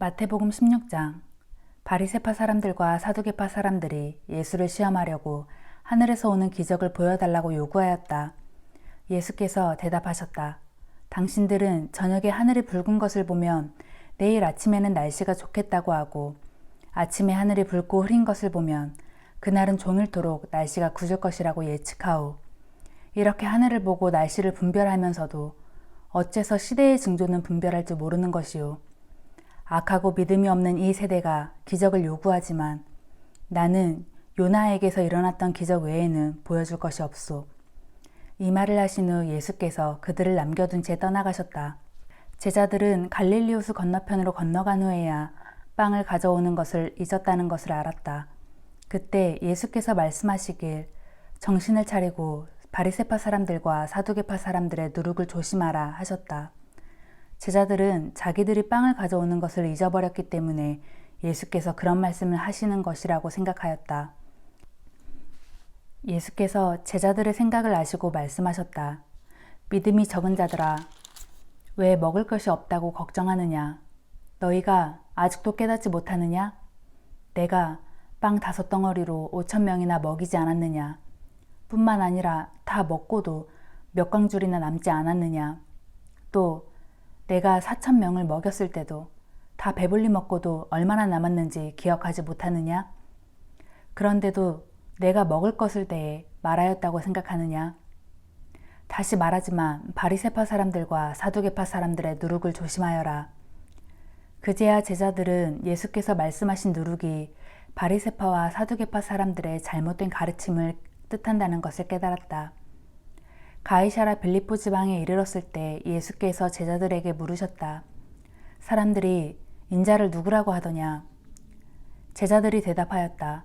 마태복음 16장. 바리새파 사람들과 사두개파 사람들이 예수를 시험하려고 하늘에서 오는 기적을 보여달라고 요구하였다. 예수께서 대답하셨다. 당신들은 저녁에 하늘이 붉은 것을 보면 내일 아침에는 날씨가 좋겠다고 하고, 아침에 하늘이 붉고 흐린 것을 보면 그날은 종일토록 날씨가 굳을 것이라고 예측하오. 이렇게 하늘을 보고 날씨를 분별하면서도 어째서 시대의 징조는 분별할 줄 모르는 것이오. 악하고 믿음이 없는 이 세대가 기적을 요구하지만 나는 요나에게서 일어났던 기적 외에는 보여줄 것이 없소. 이 말을 하신 후 예수께서 그들을 남겨둔 채 떠나가셨다. 제자들은 갈릴리 호수 건너편으로 건너간 후에야 빵을 가져오는 것을 잊었다는 것을 알았다. 그때 예수께서 말씀하시길 정신을 차리고 바리새파 사람들과 사두개파 사람들의 누룩을 조심하라 하셨다. 제자들은 자기들이 빵을 가져오는 것을 잊어버렸기 때문에 예수께서 그런 말씀을 하시는 것이라고 생각하였다. 예수께서 제자들의 생각을 아시고 말씀하셨다. 믿음이 적은 자들아, 왜 먹을 것이 없다고 걱정하느냐? 너희가 아직도 깨닫지 못하느냐? 내가 빵 5덩어리로 5,000명이나 먹이지 않았느냐? 뿐만 아니라 다 먹고도 몇 광줄이나 남지 않았느냐? 또 내가 4,000명을 먹였을 때도 다 배불리 먹고도 얼마나 남았는지 기억하지 못하느냐? 그런데도 내가 먹을 것을 대해 말하였다고 생각하느냐? 다시 말하지만 바리새파 사람들과 사두개파 사람들의 누룩을 조심하여라. 그제야 제자들은 예수께서 말씀하신 누룩이 바리새파와 사두개파 사람들의 잘못된 가르침을 뜻한다는 것을 깨달았다. 가이사라 빌립보 지방에 이르렀을 때 예수께서 제자들에게 물으셨다. 사람들이 인자를 누구라고 하더냐? 제자들이 대답하였다.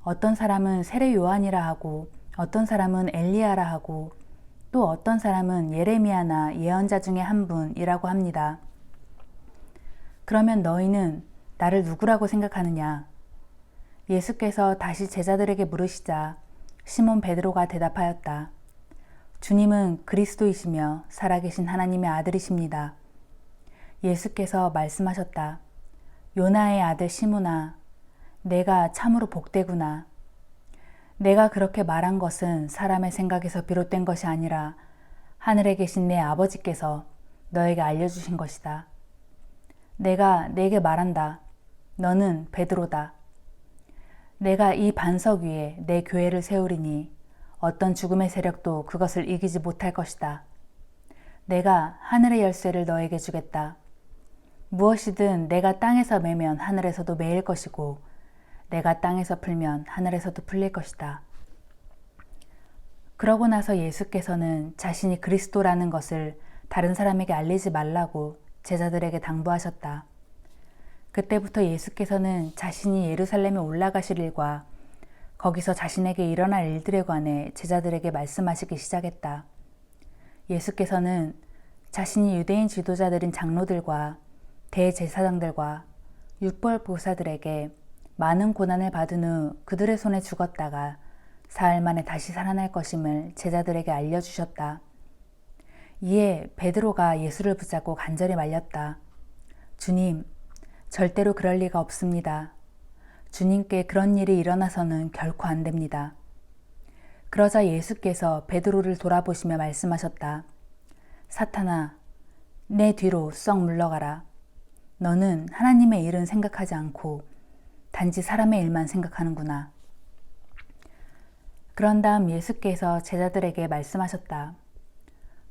어떤 사람은 세례 요한이라 하고, 어떤 사람은 엘리야라 하고, 또 어떤 사람은 예레미야나 예언자 중에 한 분이라고 합니다. 그러면 너희는 나를 누구라고 생각하느냐? 예수께서 다시 제자들에게 물으시자 시몬 베드로가 대답하였다. 주님은 그리스도이시며 살아계신 하나님의 아들이십니다. 예수께서 말씀하셨다. 요나의 아들 시몬아, 내가 참으로 복되구나. 내가 그렇게 말한 것은 사람의 생각에서 비롯된 것이 아니라 하늘에 계신 내 아버지께서 너에게 알려주신 것이다. 내가 네게 말한다. 너는 베드로다. 내가 이 반석 위에 내 교회를 세우리니 어떤 죽음의 세력도 그것을 이기지 못할 것이다. 내가 하늘의 열쇠를 너에게 주겠다. 무엇이든 내가 땅에서 매면 하늘에서도 매일 것이고 내가 땅에서 풀면 하늘에서도 풀릴 것이다. 그러고 나서 예수께서는 자신이 그리스도라는 것을 다른 사람에게 알리지 말라고 제자들에게 당부하셨다. 그때부터 예수께서는 자신이 예루살렘에 올라가실 일과 거기서 자신에게 일어날 일들에 관해 제자들에게 말씀하시기 시작했다. 예수께서는 자신이 유대인 지도자들인 장로들과 대제사장들과 율법 보사들에게 많은 고난을 받은 후 그들의 손에 죽었다가 사흘 만에 다시 살아날 것임을 제자들에게 알려주셨다. 이에 베드로가 예수를 붙잡고 간절히 말렸다. 주님, 절대로 그럴 리가 없습니다. 주님께 그런 일이 일어나서는 결코 안 됩니다. 그러자 예수께서 베드로를 돌아보시며 말씀하셨다. 사탄아, 내 뒤로 썩 물러가라. 너는 하나님의 일은 생각하지 않고 단지 사람의 일만 생각하는구나. 그런 다음 예수께서 제자들에게 말씀하셨다.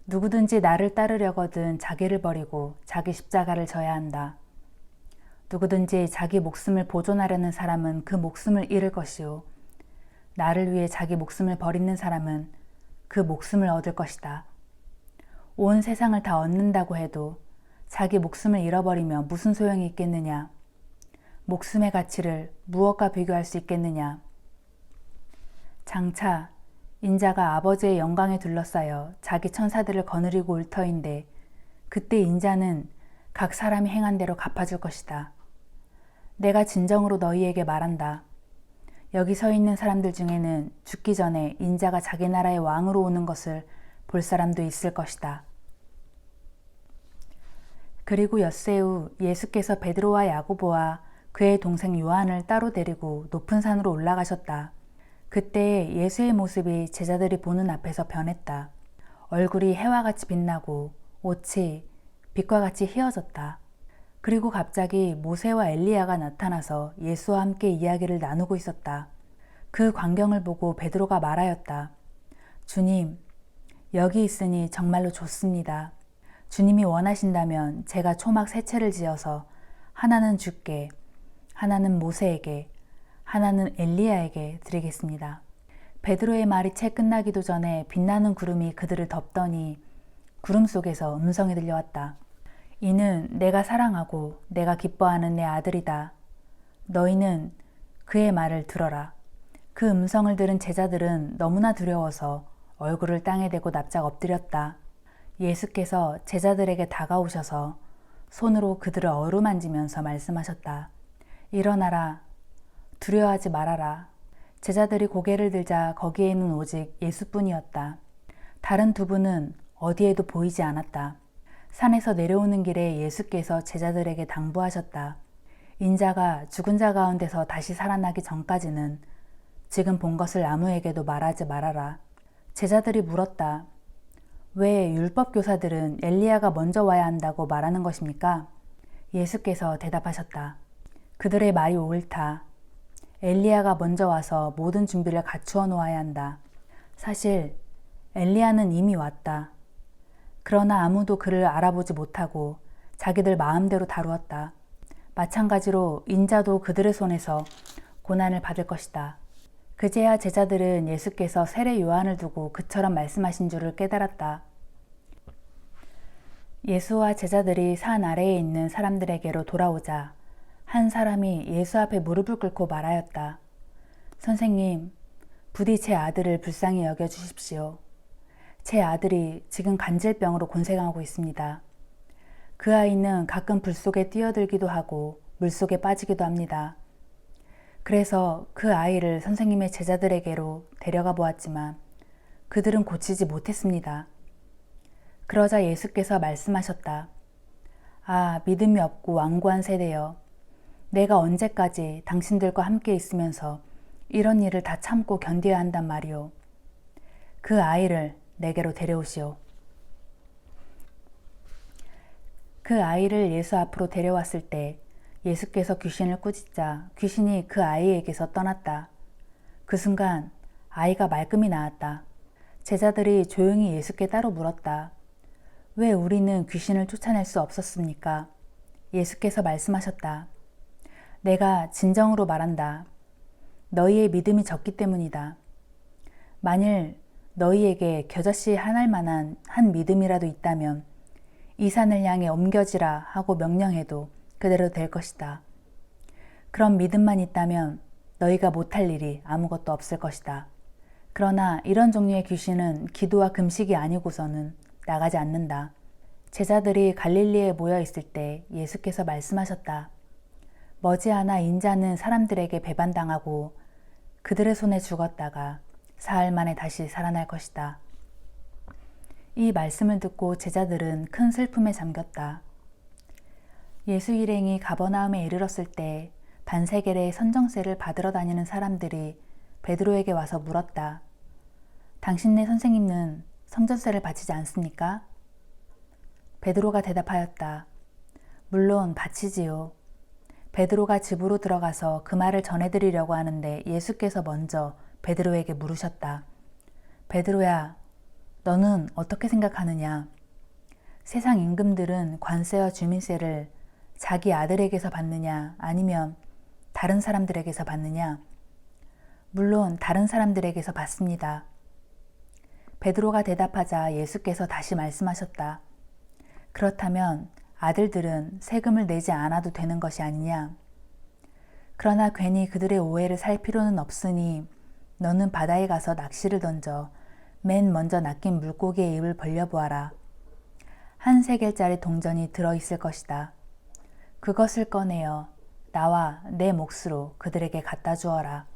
누구든지 나를 따르려거든 자기를 버리고 자기 십자가를 져야 한다. 누구든지 자기 목숨을 보존하려는 사람은 그 목숨을 잃을 것이요. 나를 위해 자기 목숨을 버리는 사람은 그 목숨을 얻을 것이다. 온 세상을 다 얻는다고 해도 자기 목숨을 잃어버리면 무슨 소용이 있겠느냐? 목숨의 가치를 무엇과 비교할 수 있겠느냐? 장차 인자가 아버지의 영광에 둘러싸여 자기 천사들을 거느리고 올 터인데 그때 인자는 각 사람이 행한 대로 갚아줄 것이다. 내가 진정으로 너희에게 말한다. 여기 서 있는 사람들 중에는 죽기 전에 인자가 자기 나라의 왕으로 오는 것을 볼 사람도 있을 것이다. 그리고 엿새 후 예수께서 베드로와 야고보와 그의 동생 요한을 따로 데리고 높은 산으로 올라가셨다. 그때 예수의 모습이 제자들이 보는 앞에서 변했다. 얼굴이 해와 같이 빛나고 옷이 빛과 같이 휘어졌다. 그리고 갑자기 모세와 엘리야가 나타나서 예수와 함께 이야기를 나누고 있었다. 그 광경을 보고 베드로가 말하였다. 주님, 여기 있으니 정말로 좋습니다. 주님이 원하신다면 제가 초막 세 채를 지어서 하나는 주께, 하나는 모세에게, 하나는 엘리야에게 드리겠습니다. 베드로의 말이 채 끝나기도 전에 빛나는 구름이 그들을 덮더니 구름 속에서 음성이 들려왔다. 이는 내가 사랑하고 내가 기뻐하는 내 아들이다. 너희는 그의 말을 들어라. 그 음성을 들은 제자들은 너무나 두려워서 얼굴을 땅에 대고 납작 엎드렸다. 예수께서 제자들에게 다가오셔서 손으로 그들을 어루만지면서 말씀하셨다. 일어나라. 두려워하지 말아라. 제자들이 고개를 들자 거기에는 오직 예수뿐이었다. 다른 두 분은 어디에도 보이지 않았다. 산에서 내려오는 길에 예수께서 제자들에게 당부하셨다. 인자가 죽은 자 가운데서 다시 살아나기 전까지는 지금 본 것을 아무에게도 말하지 말아라. 제자들이 물었다. 왜 율법 교사들은 엘리야가 먼저 와야 한다고 말하는 것입니까? 예수께서 대답하셨다. 그들의 말이 옳다. 엘리야가 먼저 와서 모든 준비를 갖추어 놓아야 한다. 사실 엘리야는 이미 왔다. 그러나 아무도 그를 알아보지 못하고 자기들 마음대로 다루었다. 마찬가지로 인자도 그들의 손에서 고난을 받을 것이다. 그제야 제자들은 예수께서 세례 요한을 두고 그처럼 말씀하신 줄을 깨달았다. 예수와 제자들이 산 아래에 있는 사람들에게로 돌아오자 한 사람이 예수 앞에 무릎을 꿇고 말하였다. 선생님, 부디 제 아들을 불쌍히 여겨주십시오. 제 아들이 지금 간질병으로 곤생하고 있습니다. 그 아이는 가끔 불 속에 뛰어들기도 하고 물 속에 빠지기도 합니다. 그래서 그 아이를 선생님의 제자들에게로 데려가 보았지만 그들은 고치지 못했습니다. 그러자 예수께서 말씀하셨다. 아, 믿음이 없고 완고한 세대여. 내가 언제까지 당신들과 함께 있으면서 이런 일을 다 참고 견뎌야 한단 말이오. 그 아이를 내게로 데려오시오. 그 아이를 예수 앞으로 데려왔을 때 예수께서 귀신을 꾸짖자 귀신이 그 아이에게서 떠났다. 그 순간 아이가 말끔히 나았다. 제자들이 조용히 예수께 따로 물었다. 왜 우리는 귀신을 쫓아낼 수 없었습니까? 예수께서 말씀하셨다. 내가 진정으로 말한다. 너희의 믿음이 적기 때문이다. 만일 너희에게 겨자씨 하나일 만한 한 믿음이라도 있다면 이 산을 향해 옮겨지라 하고 명령해도 그대로 될 것이다. 그런 믿음만 있다면 너희가 못할 일이 아무것도 없을 것이다. 그러나 이런 종류의 귀신은 기도와 금식이 아니고서는 나가지 않는다. 제자들이 갈릴리에 모여 있을 때 예수께서 말씀하셨다. 머지않아 인자는 사람들에게 배반당하고 그들의 손에 죽었다가 사흘 만에 다시 살아날 것이다. 이 말씀을 듣고 제자들은 큰 슬픔에 잠겼다. 예수 일행이 가버나움에 이르렀을 때 반세겔의 선정세를 받으러 다니는 사람들이 베드로에게 와서 물었다. 당신네 선생님은 성전세를 바치지 않습니까? 베드로가 대답하였다. 물론 바치지요. 베드로가 집으로 들어가서 그 말을 전해드리려고 하는데 예수께서 먼저 베드로에게 물으셨다. 베드로야, 너는 어떻게 생각하느냐? 세상 임금들은 관세와 주민세를 자기 아들에게서 받느냐 아니면 다른 사람들에게서 받느냐? 물론 다른 사람들에게서 받습니다. 베드로가 대답하자 예수께서 다시 말씀하셨다. 그렇다면 아들들은 세금을 내지 않아도 되는 것이 아니냐? 그러나 괜히 그들의 오해를 살 필요는 없으니 너는 바다에 가서 낚시를 던져 맨 먼저 낚인 물고기의 입을 벌려보아라. 한 세겔짜리 동전이 들어있을 것이다. 그것을 꺼내어 나와 내 몫으로 그들에게 갖다 주어라.